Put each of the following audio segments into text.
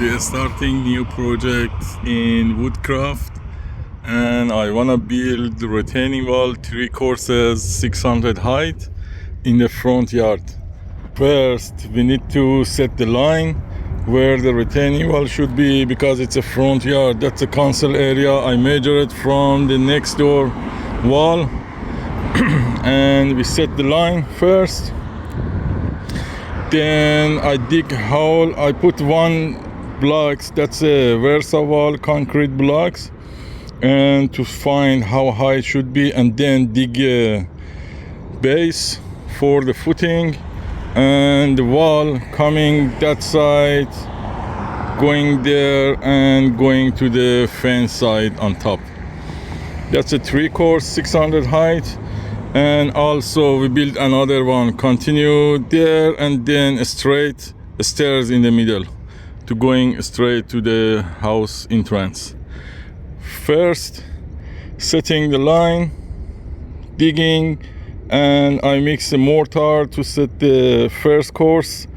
we're starting new project in woodcraft, and I wanna build the retaining wall, 3 courses, 600 height in the front yard. First, we need to set the line where the retaining wall should be because it's a front yard. That's a council area. I measure it from the next door wall and we set the line first. Then I dig a hole. I put 1 blocks, that's a Versa wall concrete blocks, and to find how high it should be, and then dig a base for the footing, and the wall coming that side, going there and going to the fence side on top. That's a 3 course 600 height. And also we built another one, continue there, and then straight stairs in the middle to going straight to the house entrance. First setting the line, digging, and I mix the mortar to set the first course,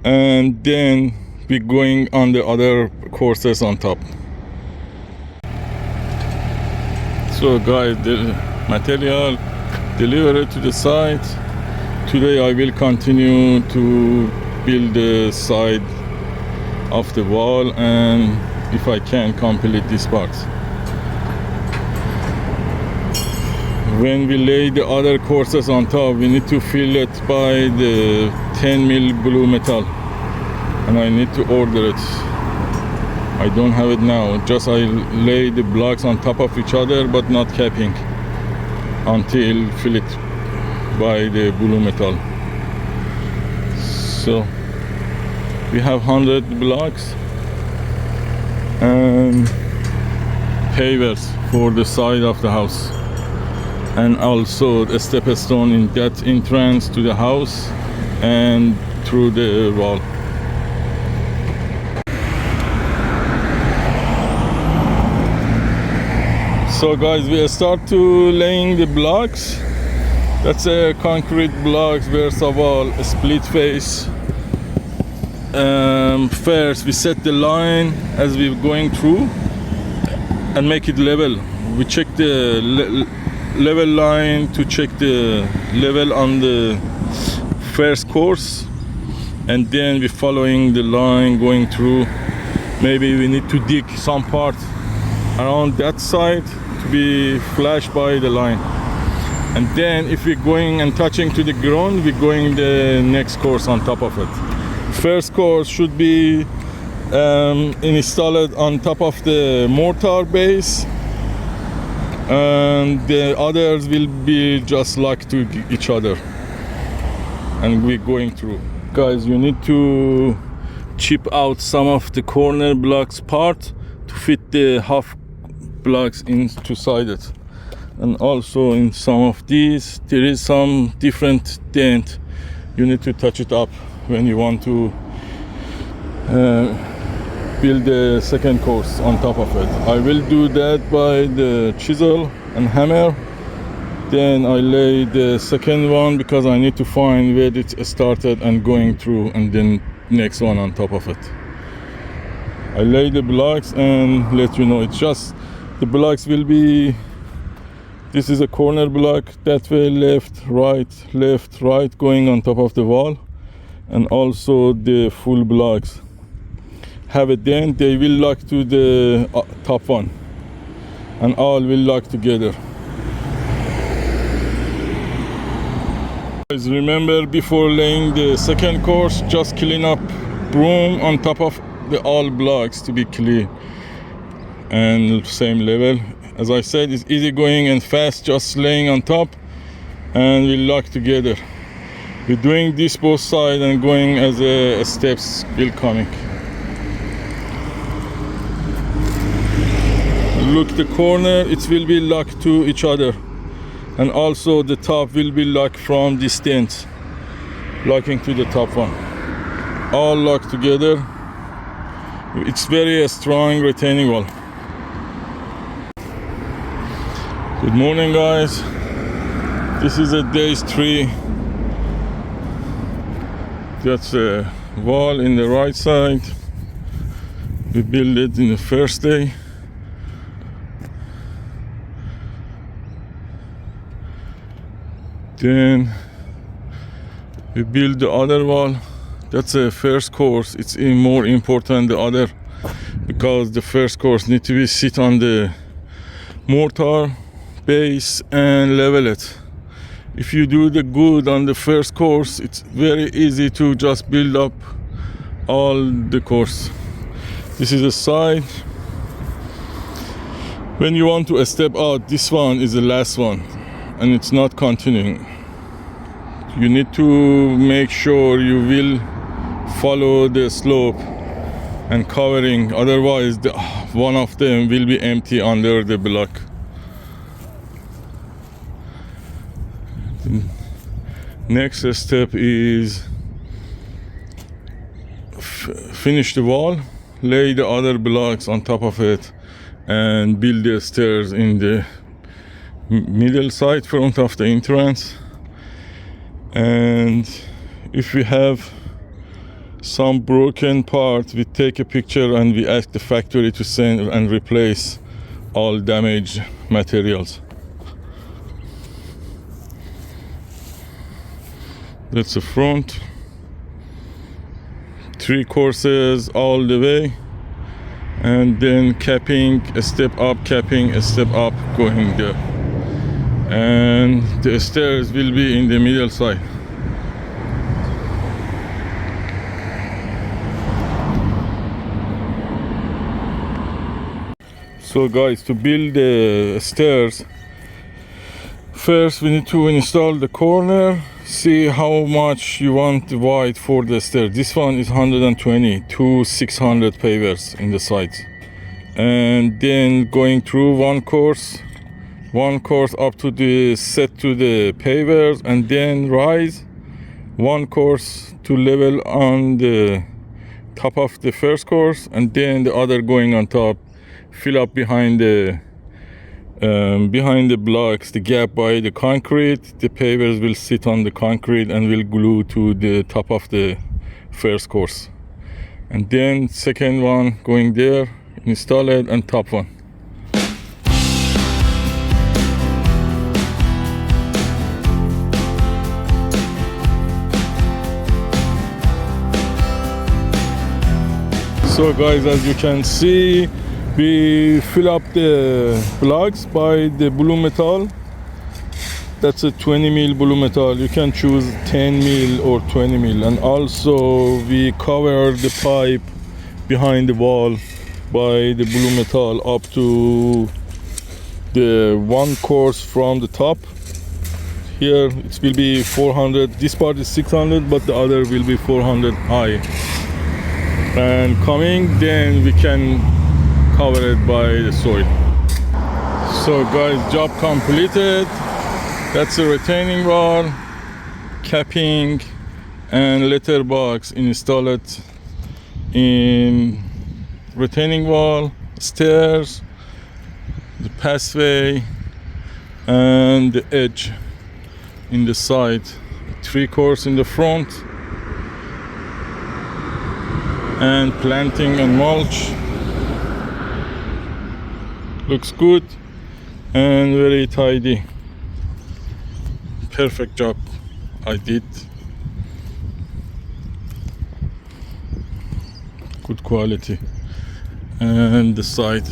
and then we going on the other courses on top. So guys, the material delivered to the site. Today I will continue to build the side of the wall, and if I can complete this part. When we lay the other courses on top, we need to fill it by the 10 mil blue metal, and I need to order it. I don't have it now, just I lay the blocks on top of each other but not capping until fill it by the blue metal. So we have 100 blocks and pavers for the side of the house, and also a step stone in that entrance to the house and through the wall. So guys, we start to laying the blocks. That's a concrete blocks, Versa wall, a split face. First we set the line as we're going through and make it level. We check the level line to check the level on the first course, and then we're following the line going through. Maybe we need to dig some part around that side to be flashed by the line, and then if we're going and touching to the ground, we're going the next course on top of it. First course should be installed on top of the mortar base, and the others will be just like to each other, and we're going through. Guys, you need to chip out some of the corner blocks part to fit the half blocks inside it, and also in some of these there is some different dent. You need to touch it up when you want to build the second course on top of it. I will do that by the chisel and hammer. Then I lay the second one because I need to find where it started and going through, and then next one on top of it. I lay the blocks and let you know. It's just the blocks will be, this is a corner block, that way left, right, going on top of the wall, and also the full blocks have a dent. They will lock to the top one, and all will lock together. Guys, remember, before laying the second course, just clean up broom on top of the all blocks to be clean and same level. As I said, it's easy going and fast, just laying on top and we lock together. We're doing this both sides and going as a steps will coming. Look, the corner, it will be locked to each other, and also the top will be locked from distance, locking to the top one, all locked together. It's very strong retaining wall. Good morning, guys. This is a day 3. That's a wall in the right side, We built it in the first day. Then we build the other wall. That's the first course. It's even more important the other, because the first course need to be sit on the mortar base and level it. If you do the good on the first course, it's very easy to just build up all the course. This is the side. When you want to step out, this one is the last one and it's not continuing. You need to make sure you will follow the slope and covering, otherwise one of them will be empty under the block. The next step is finish the wall, lay the other blocks on top of it, and build the stairs in the middle side front of the entrance. And if we have some broken part, we take a picture and we ask the factory to send and replace all damaged materials. That's the front. 3 courses all the way, and then capping, a step up, capping, a step up, going there. And the stairs will be in the middle side. So guys, to build the stairs, first we need to install the corner, see how much you want the width for the stairs. This one is 120 to 600 pavers in the sides, and then going through one course up to the set to the pavers, and then rise one course to level on the top of the first course, and then the other going on top, fill up behind the blocks, the gap by the concrete. The pavers will sit on the concrete and will glue to the top of the first course, and then second one going there, install it, and top one. So guys, as you can see, we fill up the blocks by the blue metal. That's a 20 mil blue metal. You can choose 10 mil or 20 mil. And also we cover the pipe behind the wall by the blue metal up to the one course from the top. Here it will be 400. This part is 600, but the other will be 400 high. And coming, then we can cover it by the soil. So guys, job completed. That's a retaining wall, capping, and letterbox installed in retaining wall, stairs, the passway, and the edge in the side. 3 course in the front, and planting and mulch. Looks good and very tidy. Perfect job I did. Good quality. And the side